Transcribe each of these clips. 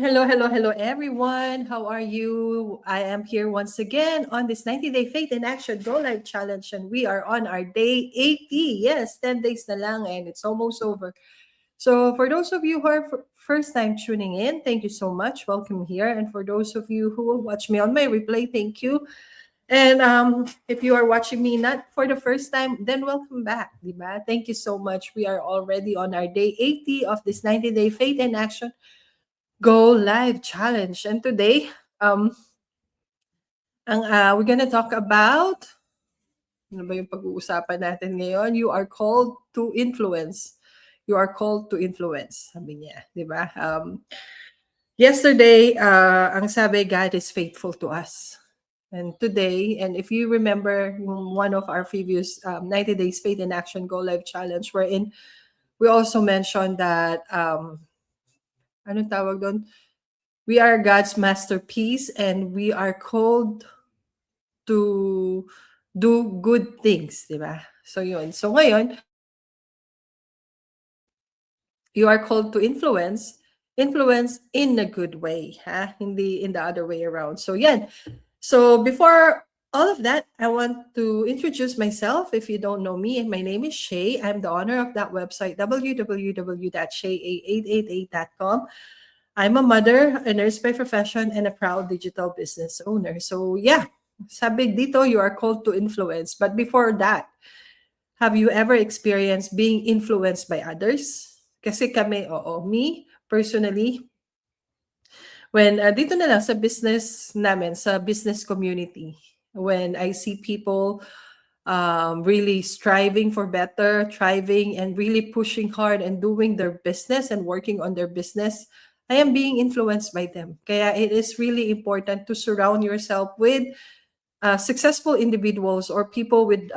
hello, everyone. How are you? I am here once again on this 90-day Faith in Action Go Live Challenge, and we are on our day 80. Yes, 10 days na lang, and it's almost over. So, for those of you who are first time tuning in, thank you so much. Welcome here. And for those of you who will watch me on my replay, thank you. And if you are watching me not for the first time, then welcome back, diba? Thank you so much. We are already on our day 80 of this 90-day Faith in Action Go Live Challenge. And today, we're gonna talk about, ano ba yung pag-uusapan natin ngayon? You are called to influence. You are called to influence, sabi niya, di ba? Yesterday, ang sabi, God is faithful to us. And today, and if you remember one of our previous 90 Days Faith in Action Go Live Challenge, wherein we also mentioned that, anong tawag doon? We are God's masterpiece and we are called to do good things, di ba? So yun. So ngayon, you are called to influence in a good way, ha? Hindi in the other way around. So yan. So before all of that, I want to introduce myself. If you don't know me, my name is Shay. I'm the owner of that website, www.shay888.com. I'm a mother, a nurse by profession, and a proud digital business owner. So yeah, sabi dito, you are called to influence. But before that, have you ever experienced being influenced by others? Kasi kami, me, personally, when dito na lang sa business namin, sa business community, when I see people really striving for better, thriving, and really pushing hard and doing their business and working on their business, I am being influenced by them. Kaya it is really important to surround yourself with successful individuals or people with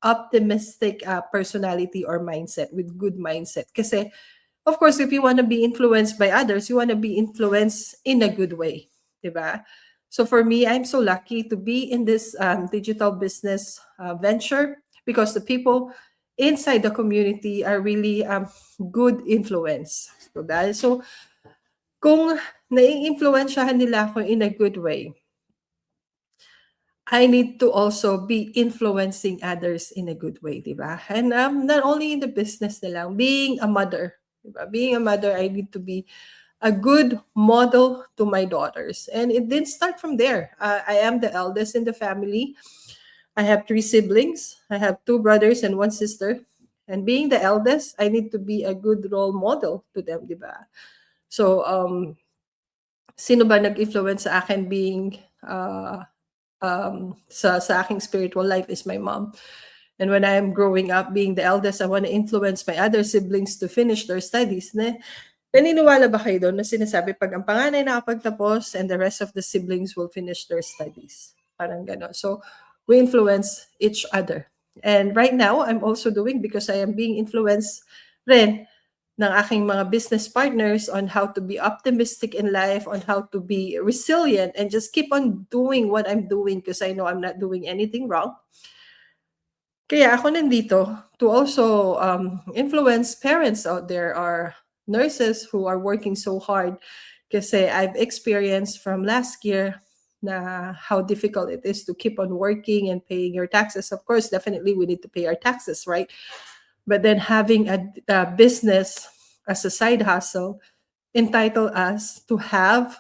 optimistic personality or mindset, with good mindset. Kasi, of course, if you want to be influenced by others, you want to be influenced in a good way, diba? So for me, I'm so lucky to be in this digital business venture because the people inside the community are really good influence. So kung nai-influensyahan nila ako in a good way, I need to also be influencing others in a good way, di ba? And not only in the business na lang, being a mother, di ba? Being a mother, I need to be a good model to my daughters. And it didn't start from there. I am the eldest in the family. I have 3 siblings. I have 2 brothers and 1 sister. And being the eldest, I need to be a good role model to them, di ba? So, sino ba nag-influence sa akin being sa aking spiritual life is my mom. And when I'm growing up, being the eldest, I want to influence my other siblings to finish their studies. Naniniwala ba kayo doon na sinasabi pag ang panganay nakapagtapos and the rest of the siblings will finish their studies? Parang gano'n. So, we influence each other. And right now, I'm also doing, because I am being influenced rin ng aking mga business partners on how to be optimistic in life, on how to be resilient, and just keep on doing what I'm doing because I know I'm not doing anything wrong. Kaya ako nandito to also influence parents out there, or nurses who are working so hard, kasi I've experienced from last year na how difficult it is to keep on working and paying your taxes. Of course, definitely we need to pay our taxes, right? But then having a business as a side hustle entitle us to have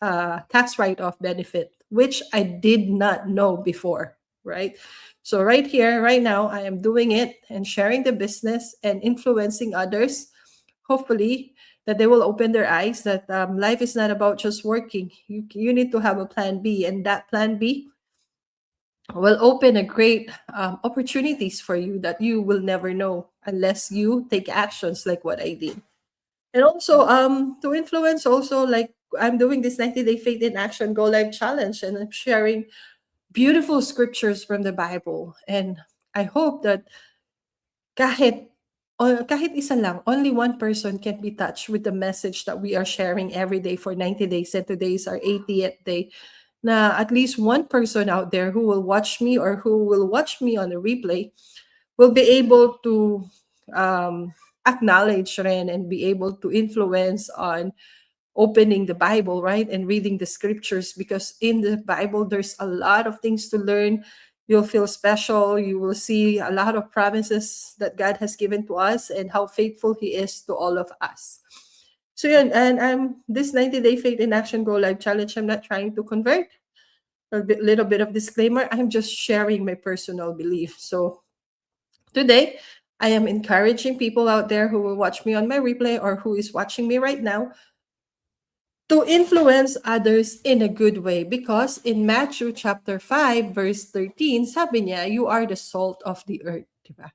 a tax write-off benefit, which I did not know before, right? So right here, right now, I am doing it and sharing the business and influencing others, hopefully, that they will open their eyes that life is not about just working. You need to have a plan B, and that plan B will open a great opportunities for you that you will never know unless you take actions like what I did. And also to influence also, like I'm doing this 90-day Faith in Action Go Live Challenge, and I'm sharing beautiful scriptures from the Bible. And I hope that kahit isa lang, only one person can be touched with the message that we are sharing every day for 90 days, and today is our 80th day, na at least one person out there who will watch me or who will watch me on the replay will be able to acknowledge rin and be able to influence on opening the Bible, right? And reading the scriptures, because in the Bible, there's a lot of things to learn. You'll feel special. You will see a lot of promises that God has given to us and how faithful He is to all of us. So yun, and I'm this 90-day Faith in Action Go Live Challenge. I'm not trying to convert. Little bit of disclaimer. I'm just sharing my personal belief. So today, I am encouraging people out there who will watch me on my replay or who is watching me right now to influence others in a good way, because in Matthew chapter 5 verse 13, sabi niya, you are the salt of the earth, diba?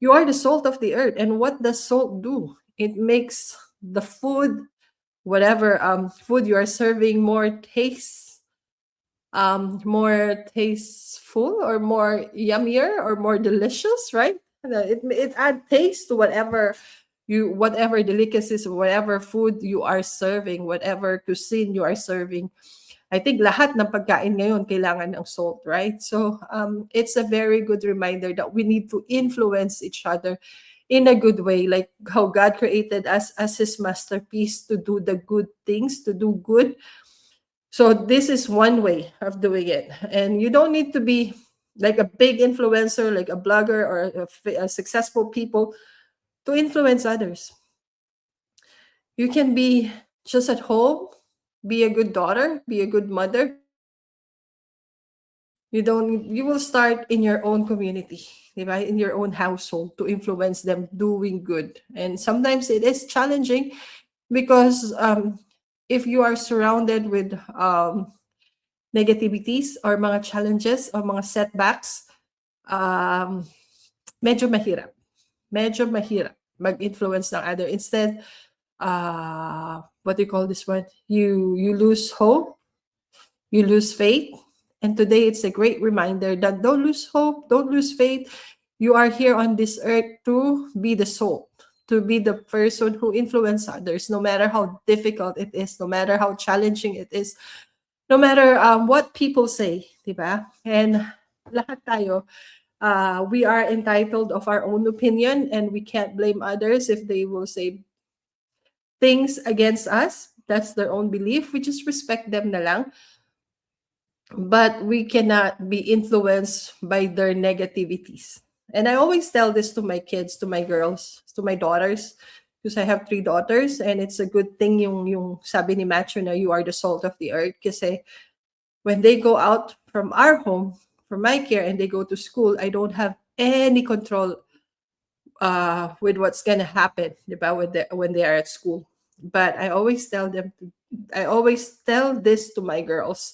You are the salt of the earth. And what does salt do? It makes the food, whatever food you are serving, more tasteful or more yummier or more delicious, right? It adds taste to whatever delicacies, whatever food you are serving, whatever cuisine you are serving. I think lahat ng pagkain ngayon kailangan ng salt, right? So it's a very good reminder that we need to influence each other in a good way, like how God created us as His masterpiece to do the good things, to do good. So this is one way of doing it. And you don't need to be like a big influencer, like a blogger or a successful people to influence others. You can be just at home, be a good daughter, be a good mother. You will start in your own community, right? In your own household, to influence them doing good. And sometimes it is challenging because if you are surrounded with negativities or mga challenges or mga setbacks, medyo mahirap. Medyo mahirap mag-influence ng other. Instead, what do you call this one? You lose hope, you lose faith. And today it's a great reminder that don't lose hope, don't lose faith. You are here on this earth to be the salt, to be the person who influence others, no matter how difficult it is, no matter how challenging it is, no matter what people say, diba? And lahat tayo, we are entitled of our own opinion, and we can't blame others if they will say things against us. That's their own belief. We just respect them na lang. But we cannot be influenced by their negativities. And I always tell this to my kids, to my girls, to my daughters, because I have 3 daughters, and it's a good thing yung sabi ni Matthew na you are the salt of the earth. Kasi when they go out from our home, from my care, and they go to school, I don't have any control with what's gonna happen, diba, when they are at school. But I always tell this to my girls,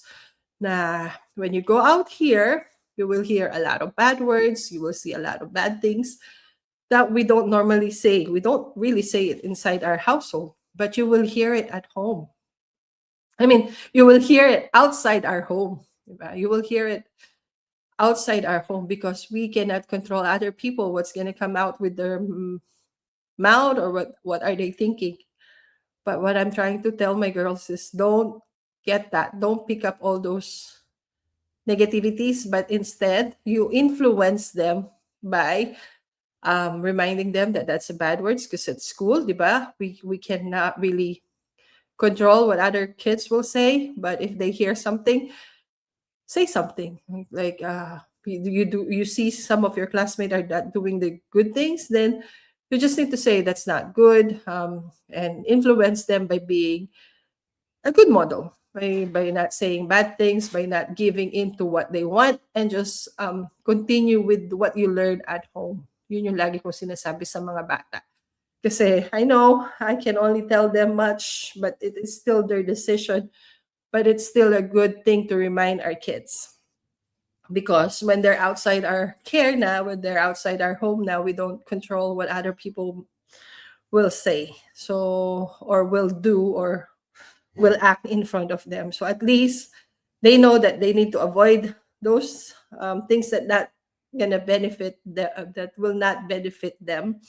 na when you go out here, you will hear a lot of bad words, you will see a lot of bad things that we don't normally say. We don't really say it inside our household, but you will hear it at home. I mean, you will hear it outside our home. Diba? You will hear it outside our home because we cannot control other people, what's going to come out with their mouth, or what are they thinking. But what I'm trying to tell my girls is don't get that. Don't pick up all those negativities, but instead you influence them by reminding them that that's a bad words, because at school, diba, we cannot really control what other kids will say. But if they hear something, say something. Like you see some of your classmates are not doing the good things, then you just need to say that's not good, and influence them by being a good model, by not saying bad things, by not giving in to what they want, and just continue with what you learned at home. Yun yung lagi ko sinasabi sa mga bata. Kasi I know I can only tell them much, but it is still their decision. But it's still a good thing to remind our kids. Because when they're outside our care now, when they're outside our home now, we don't control what other people will say, so, or will do, or will act in front of them. So at least they know that they need to avoid those things that gonna benefit that will not benefit them.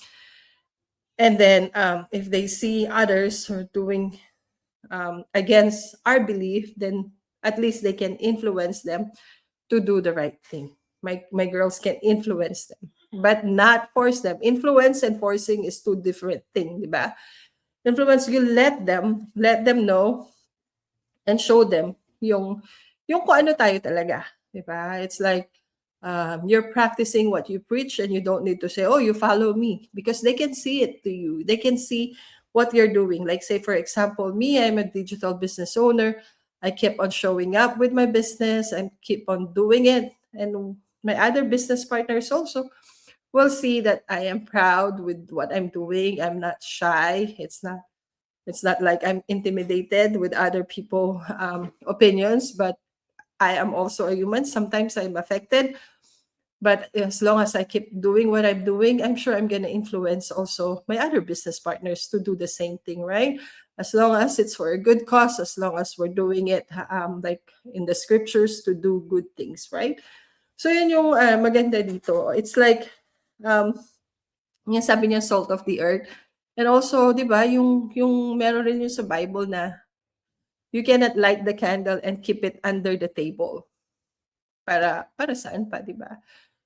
And then if they see others who are doing against our belief, then at least they can influence them to do the right thing. My girls can influence them, but not force them. Influence and forcing is two different things, diba? Influence, you let them know and show them yung kung ano tayo talaga, 'di ba? It's like you're practicing what you preach, and you don't need to say, "Oh, you follow me," because they can see it to you. They can see what you're doing. Like, say for example, me, I'm a digital business owner. I keep on showing up with my business and keep on doing it, and my other business partners also will see that I am proud with what I'm doing. I'm not shy. It's not like I'm intimidated with other people opinions, but I am also a human. Sometimes I'm affected, but as long as I keep doing what I'm doing, I'm sure I'm going to influence also my other business partners to do the same thing, right? As long as it's for a good cause, as long as we're doing it like in the scriptures, to do good things, right? So yun yung maganda dito. It's like um, yung sabi niya, salt of the earth. And also, di ba, yung meron rin yung sa Bible na you cannot light the candle and keep it under the table. Para saan pa, di ba?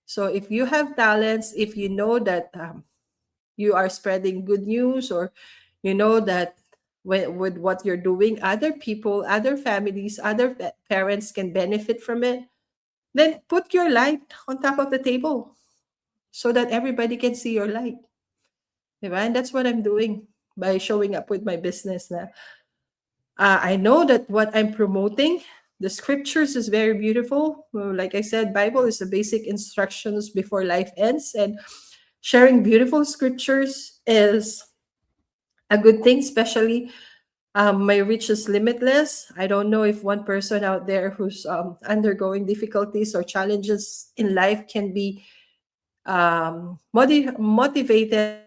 So if you have talents, if you know that you are spreading good news, or you know that with what you're doing, other people, other families, other parents can benefit from it, then put your light on top of the table so that everybody can see your light. Diba? And that's what I'm doing by showing up with my business na I know that what I'm promoting, the scriptures, is very beautiful. Like I said, Bible is the basic instructions before life ends, and sharing beautiful scriptures is a good thing, especially my reach is limitless. I don't know if one person out there who's undergoing difficulties or challenges in life can be motivated,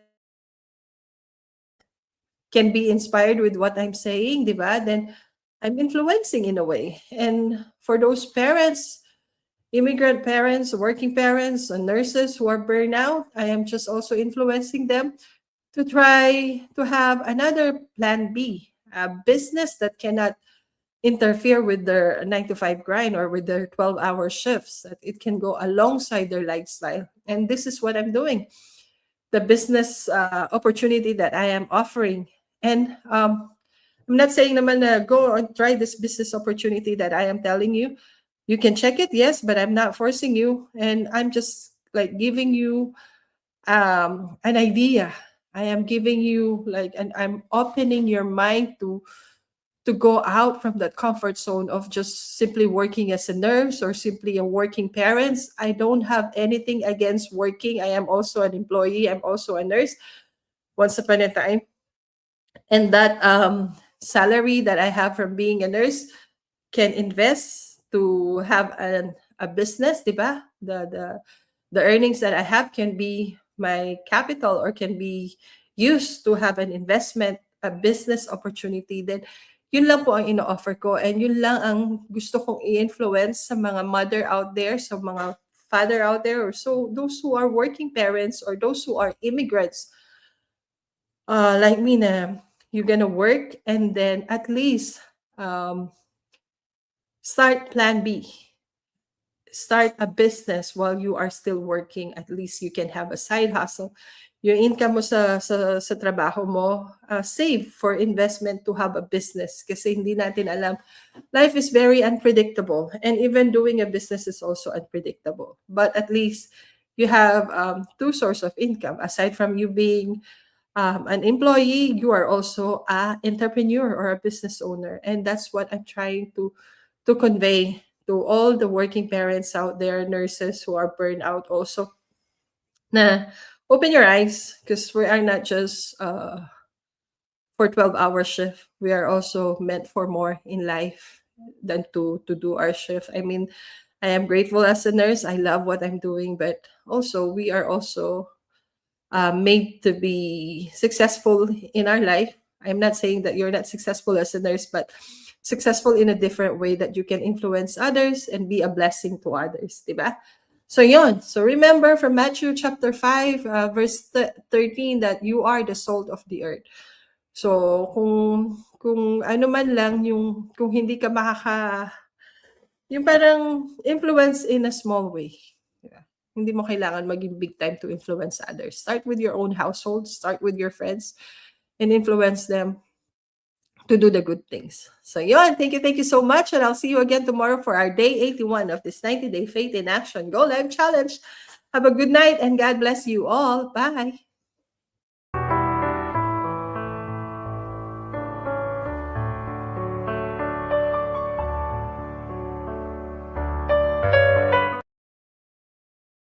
can be inspired with what I'm saying, di ba? Then I'm influencing in a way. And for those parents, immigrant parents, working parents, and nurses who are burned out, I am just also influencing them to try to have another plan B, a business that cannot interfere with their 9 to 5 grind or with their 12-hour shifts, that it can go alongside their lifestyle. And this is what I'm doing, the business opportunity that I am offering. And I'm not saying naman na go and try this business opportunity that I am telling you. You can check it, yes, but I'm not forcing you. And I'm just like giving you an idea. I am giving you like, and I'm opening your mind to go out from that comfort zone of just simply working as a nurse or simply a working parent. I don't have anything against working. I am also an employee. I'm also a nurse once upon a time. And that salary that I have from being a nurse can invest to have a business, diba? The earnings that I have can be my capital or can be used to have an investment, a business opportunity. Then yun lang po ang ino-offer ko, and yun lang ang gusto kong i-influence sa mga mother out there, sa mga father out there, or so those who are working parents or those who are immigrants like me na you're gonna work and then at least start plan B. Start a business while you are still working. At least you can have a side hustle. Yung income mo sa trabaho mo, save for investment to have a business. Kasi hindi natin alam. Life is very unpredictable. And even doing a business is also unpredictable. But at least you have two sources of income. Aside from you being an employee, you are also an entrepreneur or a business owner. And that's what I'm trying to convey to all the working parents out there, nurses who are burned out also. Na open your eyes, because we are not just for 12-hour shift. We are also meant for more in life than to do our shift. I mean, I am grateful as a nurse. I love what I'm doing, but also we are also made to be successful in our life. I'm not saying that you're not successful as a nurse, but successful in a different way that you can influence others and be a blessing to others, diba? So yon. So remember from Matthew chapter 5, verse 13, that you are the salt of the earth. So kung ano man lang yung, kung hindi ka yung parang influence in a small way. Diba? Hindi mo kailangan maging big time to influence others. Start with your own household, start with your friends, and influence them to do the good things. So yun, thank you so much, and I'll see you again tomorrow for our day 81 of this 90-day Faith in Action Go Live Challenge. Have a good night, and God bless you all. Bye.